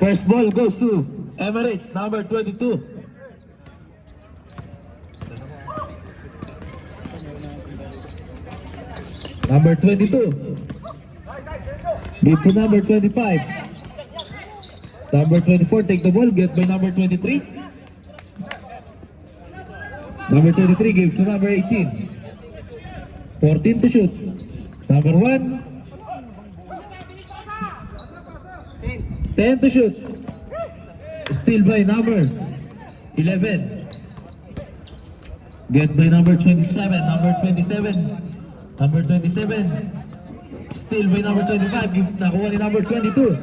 First ball goes to Emirates, number 22. Number 22. Give to number 25. Number 24, take the ball, get by number 23. Number 23, give to number 18. 14 to shoot. Number 1. 10 to shoot. Steal by number 11. Get by number 27. Number 27. Number 27. Steal by number 25. Give, nakuha ni number 22.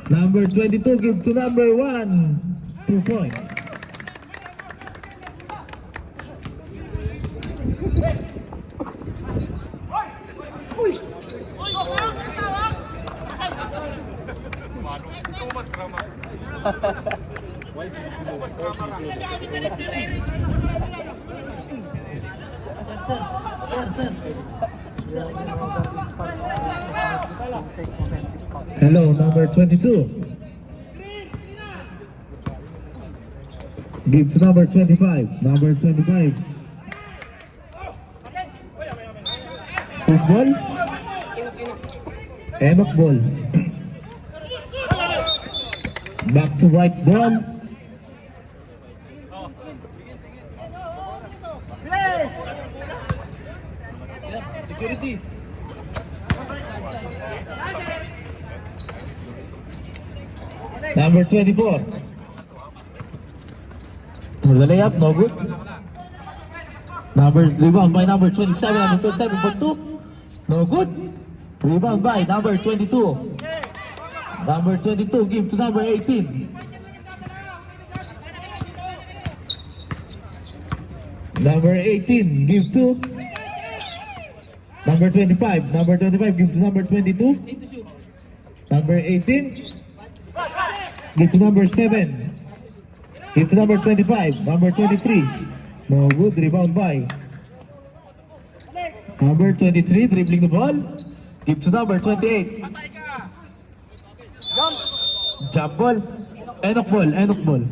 Number 22, give to number 1. 2 points. Hello, number 22. Give to number 25. Number 25. Who's ball? Enoch ball. Back to white ball. Security. Number 24. The layup, no good. Rebound by number 27. Number 27 for 2. No good. Rebound by number 22. Number 22, give to number 18. Number 18, give to number 25. Number 25, give to number 22. Number 18, give to number 7. Give to number 25. Number 23. No good, rebound by number 23, dribbling the ball. Give to number 28. Jump ball. Enoch ball. Enoch ball.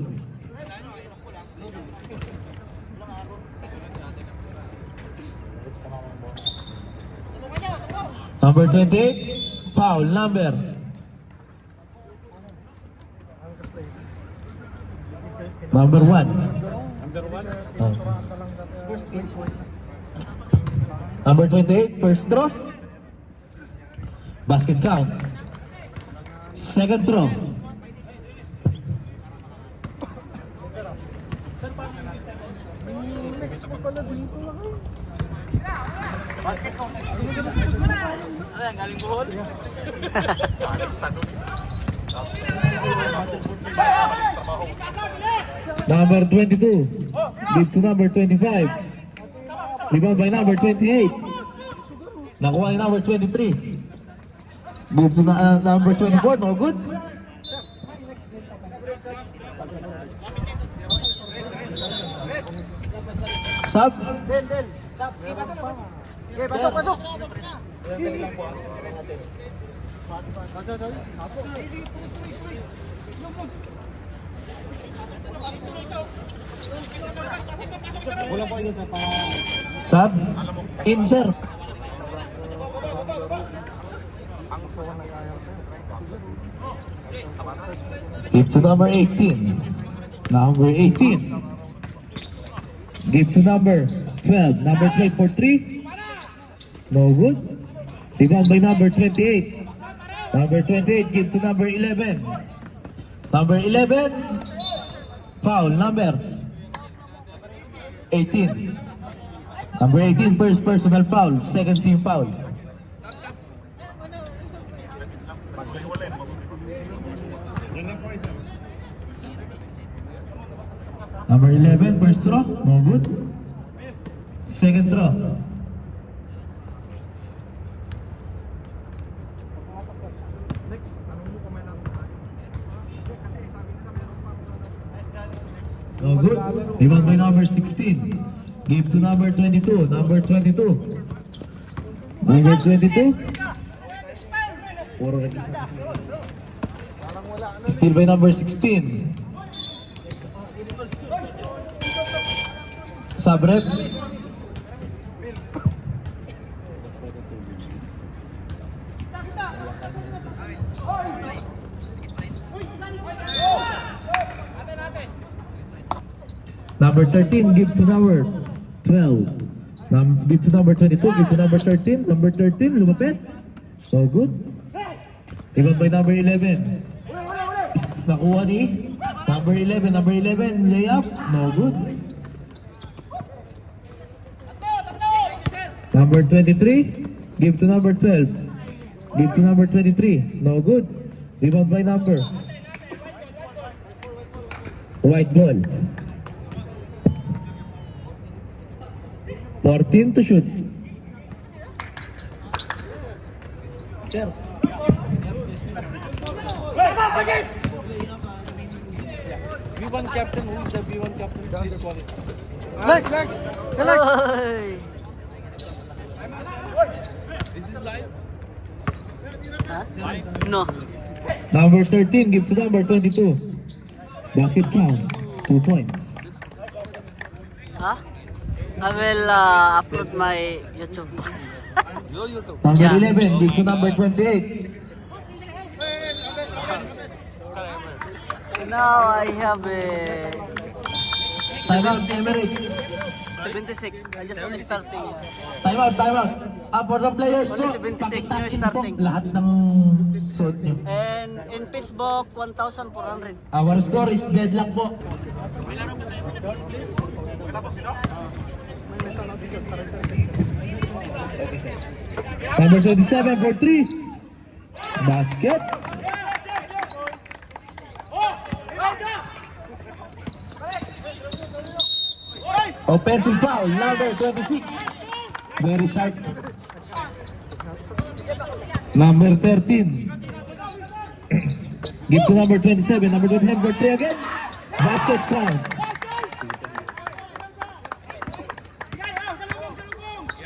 Number 28. Foul number. Number 1. Number 28. First throw. Basket count. Second throw. Number 22. Give to number 25. Rebound by number 28. Nakuha ni number 23. Give to number 24. No good. Sub. Pasok. Sub. In, sir. Give to number 18. Number 18. Give to number 12. Number 12 for 3. No good. Rebound by number 28. Number 28, give to number 11. Number 11. Foul number 18. Number 18, first personal foul, second team foul. Number 11, first throw, no good. Second throw. No good. Rebound by number 16. Give to number 22. Number 22. Number 22. Still by number 16. Subrep. Number 13, give to number 12. Give to number 22, give to number 13. Number 13, lumapit. So good. Rebound by number 11. Nakuha ni number 11. Number 11, layup. No good. Number 23, give to number 12. Give to number 23. No good. Rebound by number. White ball. 14 to shoot. Sir. B1 captain, who is the B1 captain? Please call it. Next. This is live. No. Number 13, give to number 22. Basket count, 2 points. Huh? I will upload my YouTube. Your YouTube. Number Yeah. 11, give to number 28. Now I have Timeout, Emirates. 76. I just only starting. Timeout. For the players Only po, 76 pakitakin new po starting. lahat ng suot nyo. And in Facebook, 1,400. Our score is deadlock po. Number 27 for 3. Basket. Offensive foul, number 26. Very sharp. Number 13. Give to number 27. Number 27 for 3 again. Basket count.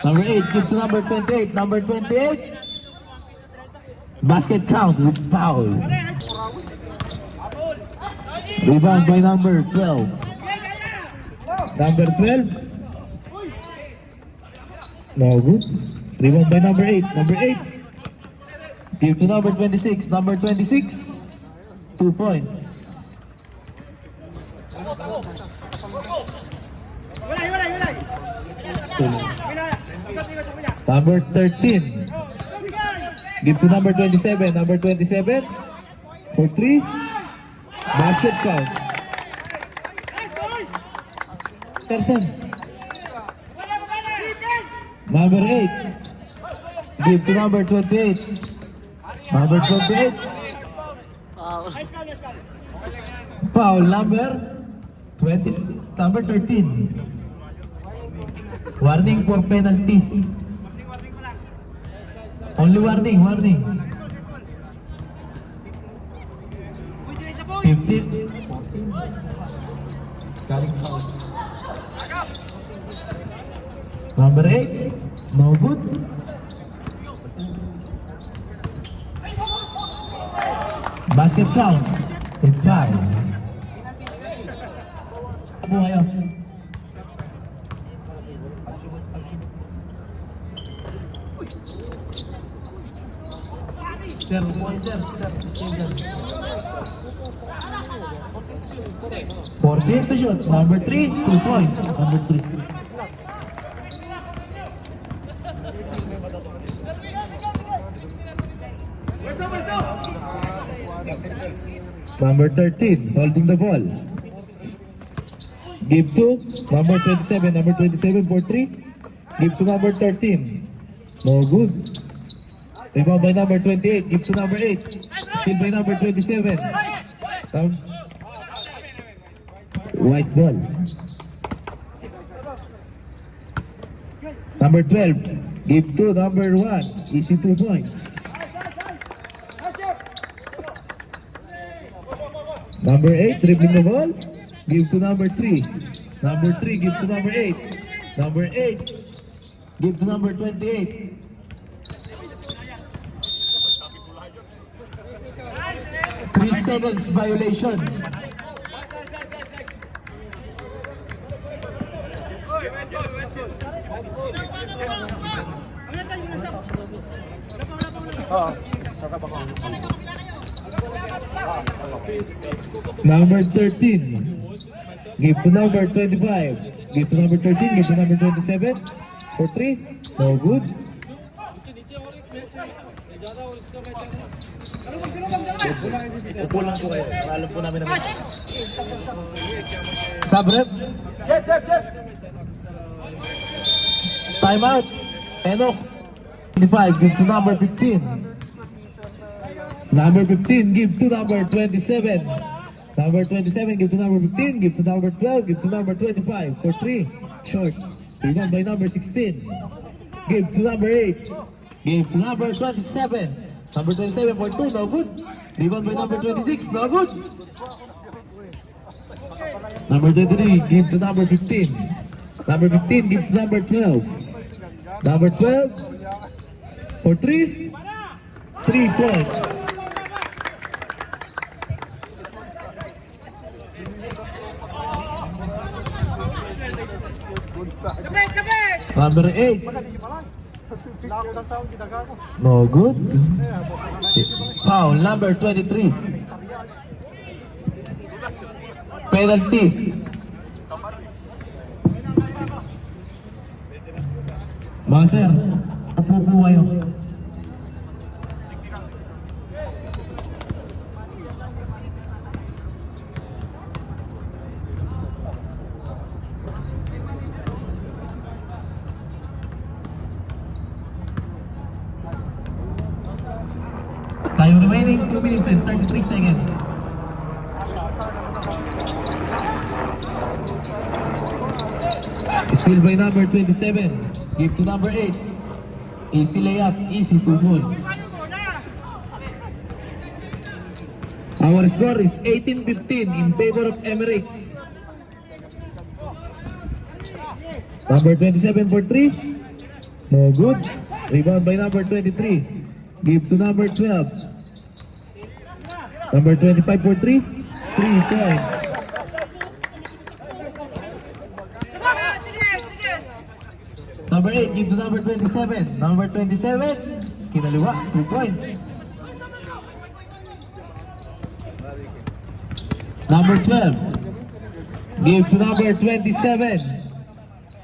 Number 8, give to number 28. Number 28. Basket count with foul. Rebound by number 12. Number 12. No good. Rebound by number 8. Number 8. Give to number 26. Number 26. 2 points. Number 13. Give to number 27. Number 27. For 3. Basket count. Sir. Number 8. Give to number 28. Number 28. Wow. Foul number 20. Number 13. Warning for penalty. Only warning. 15. 14. Galing foul. Number 8. No good. Basket count. In time. Ano kayo? Sir, boy, sir, stay dyan. 14 to shoot. Number 3, 2 points. Number 3. Number 13, holding the ball. Give to number 27. Number 27 for 3. Give to number 13. No good. Rebound by number 28. Give to number 8. Steal by number 27. White ball. Number 12. Give to number 1. Easy 2 points. Number 8. Dribbling the ball. Give to number 3. Number 3. Give to number 8. Number 8. Give to number 28. Three seconds violation. Number 13. Give to number 25. Give to number 13. Give to number 27. For 3. No good. Upo lang po kayo. Para alam po namin naman. Subrep. Time out. Enoch. 25. Give to number 15. Number 15. Give to number 27. Number 27. Give to number 15. Give to number 12. Give to number 25. For 3. Short. Rebound by number 16. Give to number 8. Give to number 27. Number 27 for 2. No good. Rebound by number 26. No good. Number 23. Give to number 15. Number 15. Give to number 12. Number 12 for 3. 3 points. Number 8. No good. Foul. Number 23. Penalty. Mga sir, upo po kayo. Time remaining 2 minutes and 33 seconds. Steal by number 27. Give to number 8. Easy layup, easy 2 points. Our score is 18-15 in favor of Emirates. Number 27 for 3. No good. Rebound by number 23. Give to number 12. Number 25 for 3. 3 points. Number 8, give to number 27. Number 27, kinaliwa, 2 points. Number 12, give to number 27.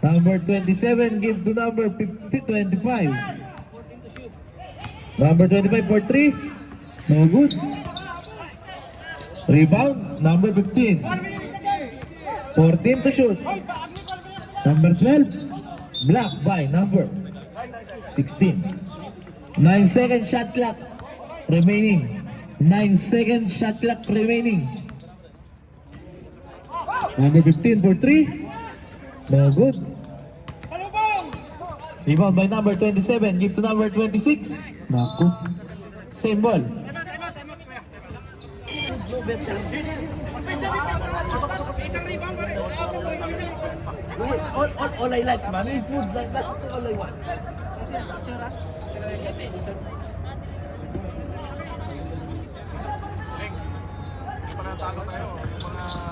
Number 27, give to number 25. Number 25 for 3, no good. Rebound, number 15. 14 to shoot. Number 12, blocked by number 16. 9 second shot clock remaining. 9 second shot clock remaining. Number 15 for 3. No good. Rebound by number 27. Give to number 26. Naku. Same ball. Yes, all I like, man. Eat food like that. That's all I want.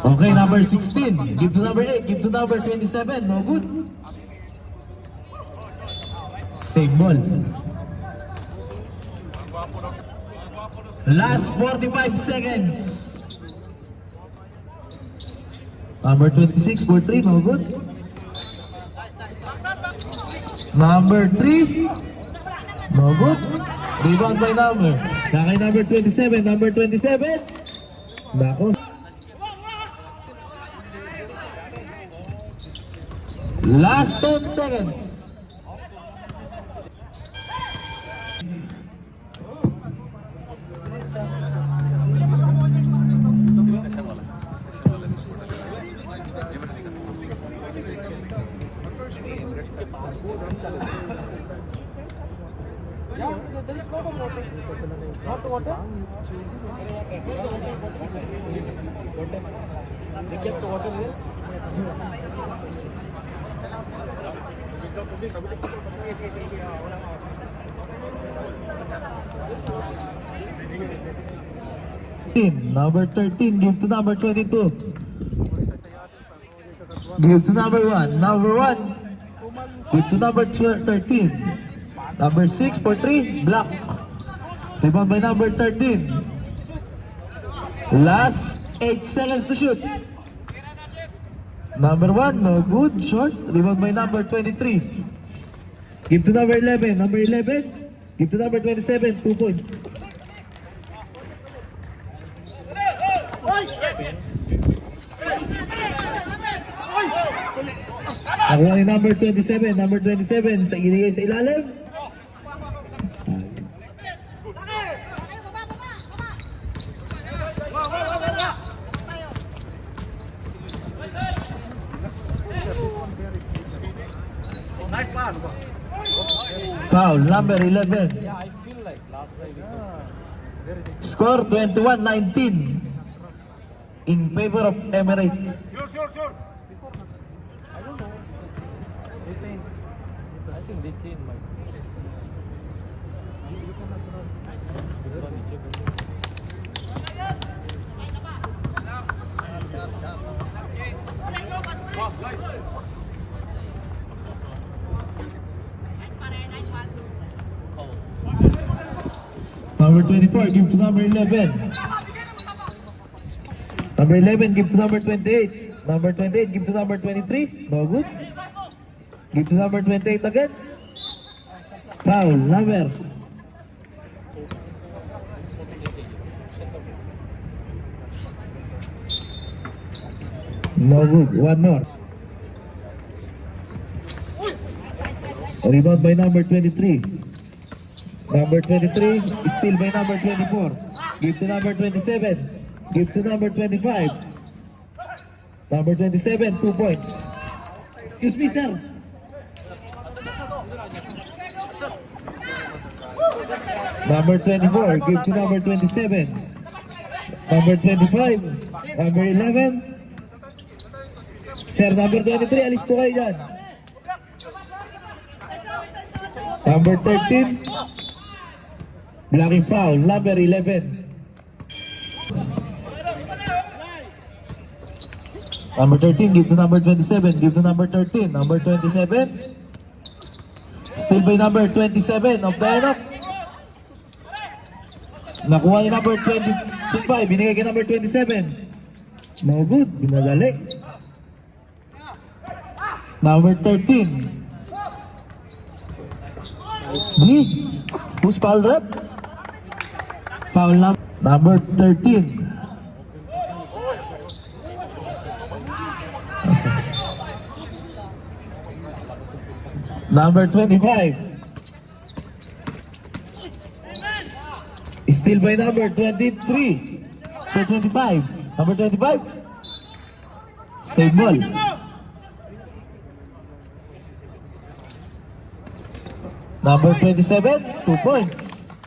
Okay, number 16. Give to number 8. Give to number 27. No good. Same ball. Last 45 seconds. Number 26 for 3. No good. Number 3. No good. Rebound by number. Nakay number 27. Number 27. Nako. Last 10 seconds. Number 13, give to number 22. Give to number 1. Number 1, give to number 13. Number 6 for 3, block. Rebound by number 13. Last 8 seconds to shoot. Number 1, no good, short. Rebound by number 23. Give to number 11. Number 11, give to number 27, 2 points. Nakuha ni number 27. Number 27 sa iligay sa ilalim. Sayang. Foul, number 11. Score 21-19 in favor of Emirates. Number 24, give to number 11. Number 11, give to number 28. Number 28, give to number 23. No good. Give to number 28 again. Foul, number. No good. One more. Rebound by number 23. Number 23, steal by number 24. Give to number 27. Give to number 25. Number 27, 2 points. Excuse me, sir. Number 24, give to number 27. Number 25, number 11. Sir, number 23, alis po kayo dyan. Number 13, blocking foul, number 11. Number 13, give to number 27, give to number 13. Number 27, still by number 27 of the Enoch. Nakuha ni number 25, binigay kay number 27. No good, binadali. Number 13. B, who's foul rep? Foul number 13. Number 25. Still by number 23. To 25. Number 25. Save ball. Number 27, 2 points.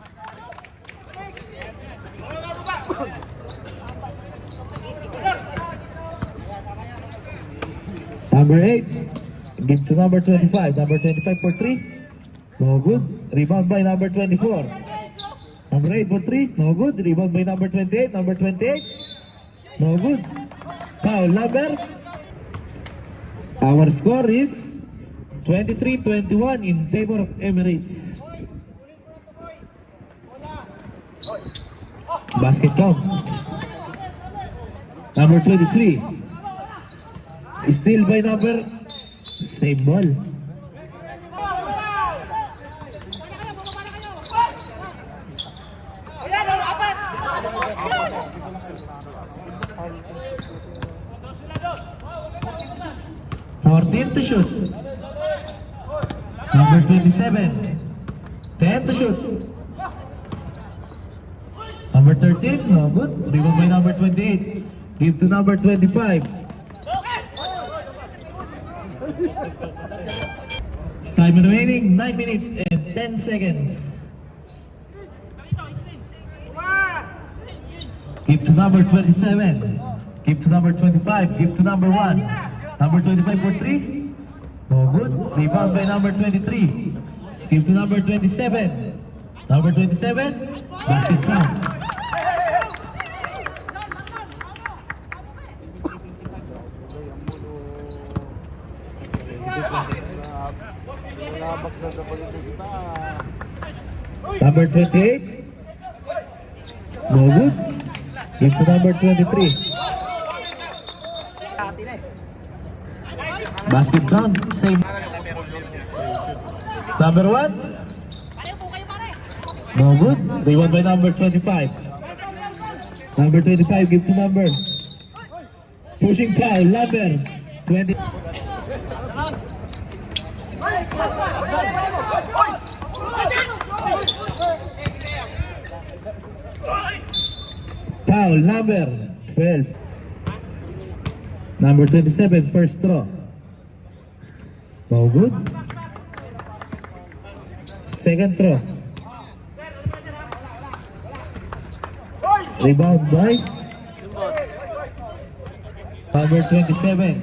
Number 8, give to number 25. Number 25 for 3. No good. Rebound by number 24. Number 8 for 3. No good. Rebound by number 28. Number 28. No good. Foul number. Our score is 23-21 in favor of Emirates. Basket count. Number 23. Steal by number. Same ball. Our team to shoot. Number 27. 10 to shoot. Number 13, no good. Rebound by number 28. Give to number 25. Time remaining, 9 minutes and 10 seconds. Give to number 27. Give to number 25. Give to number 1. Number 25 for 3. No good. Rebound by number 23. Give to number 27. Number 27. Basket count. Number 28. No good. Give to number 23. Basket count. Same. Number 1. No good. Rebound by number 25. Number 25. Give to number. Pushing foul. Number 20. Foul number 12. Number 27, first throw. No good. Second throw. Rebound by number 27.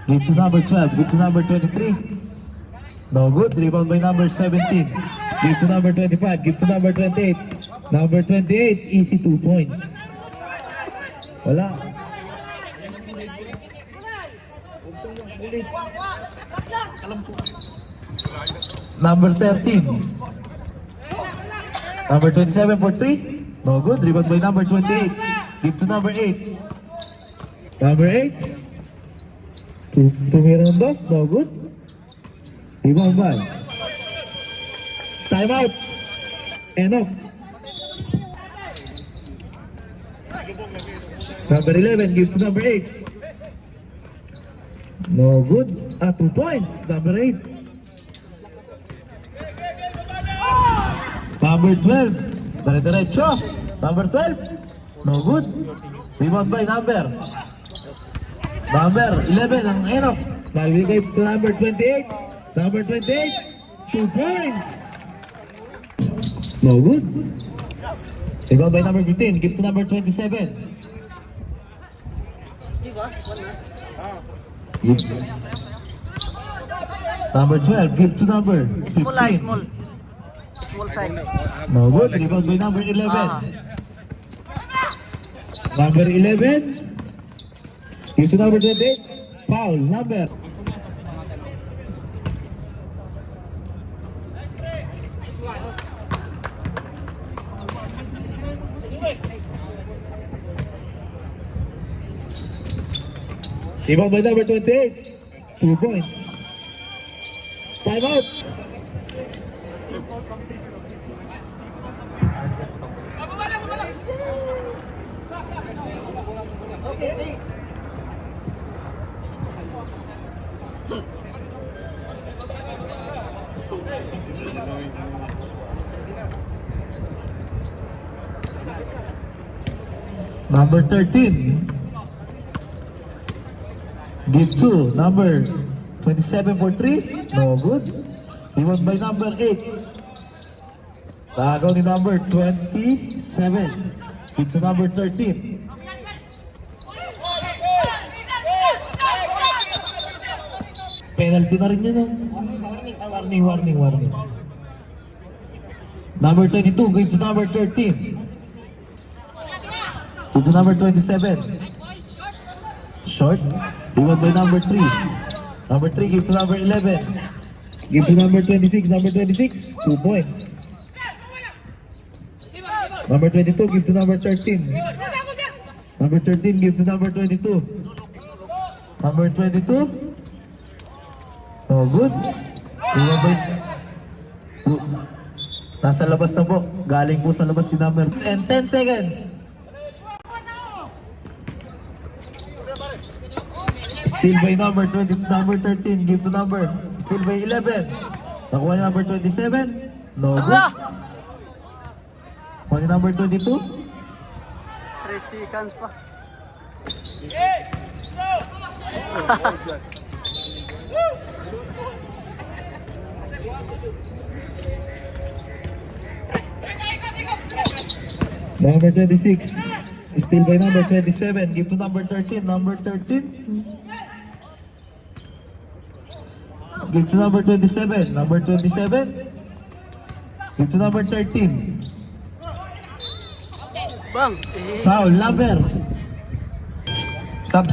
Give to number 12. Give to number 23. No good. Rebound by number 17. Give to number 25. Give to number 28. Number 28, easy 2 points. Wala. Number 13. Number 27 for 3. No good. Rebound by number 28. Give to number 8. Number 8. Tumirang dos. No good. Rebound by. Time out. Enoch. Number 11, give to number 8. No good. 2 points. Number 8. Number 12. Dire-diretso. Number 12. No good. Rebound by number. Number 11 ang Enoch. Nagbigay to number 28. Number 28. 2 points. No good. Rebound by number 15. Give to number 27. Give. Number 12. Give to number 15. Small. Small size. No good. Rebound by number 11. Number 11. Give to number 28. Foul. Number. Rebound by number 28. 2 points. Time out. Number 13. Give to number 27 for 3. No good. Rebound by number 8. Tagaw ni number 27. Give to number 13. Penalty na rin yun. Warning. Number 22. Give to number 13. Give to number 27. Short. Rebound by number 3. Number 3, give to number 11. Give to number 26. Number 26, 2 points. Number 22, give to number 13. Number 13, give to number 22. Number 22. Oh, good. Rebound by... Nasa labas na po. Galing po sa labas si number... And 10 seconds. Steal by number 20, number 13, give to number. Steal by 11. Nakuha ni number 27. No good. Kuha ni number 22. 3 seconds pa. Number 26. Still by number 27. Give to number 13. Number 13. Give to number 27. Number 27. Give to number 13. Bang! Foul. Lumber. Sub.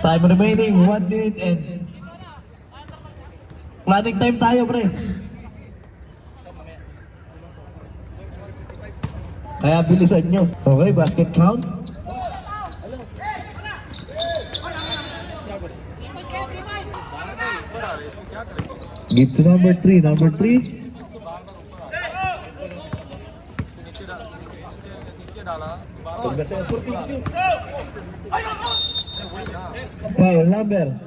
Time remaining. 1 minute and planning time tayo, pre. Kaya bilisan nyo. Okay, basket count. Give to number 3. Number 3. Foul number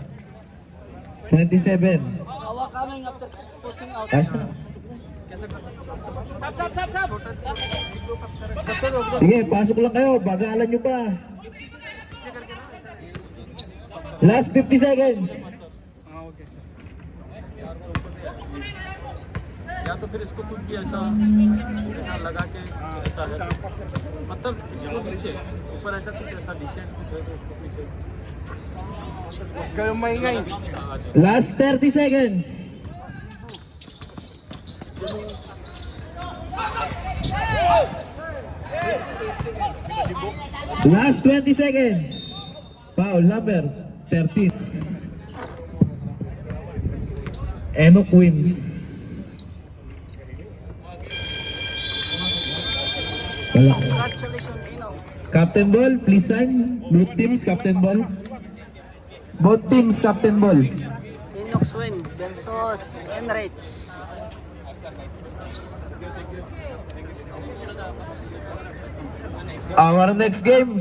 27. Awa coming after pushing out. Ayos na. Sige, pasok lang kayo. Bagalan nyo pa. Last 50 seconds. या तो फिर इसको कुछ भी ऐसा लगा के ऐसा है मतलब इसको नीचे ऊपर ऐसा कुछ ऐसा नीचे कुछ है तो उसको पीछे कहीं महंगा Last 30 seconds. Last 20 seconds. Foul number 13. Eno Queens. Wala. Congratulations, Inox. Captain Ball, please sign. Both teams, Captain Ball. Both teams, Captain Ball. Inox win versus Emirates. Our next game,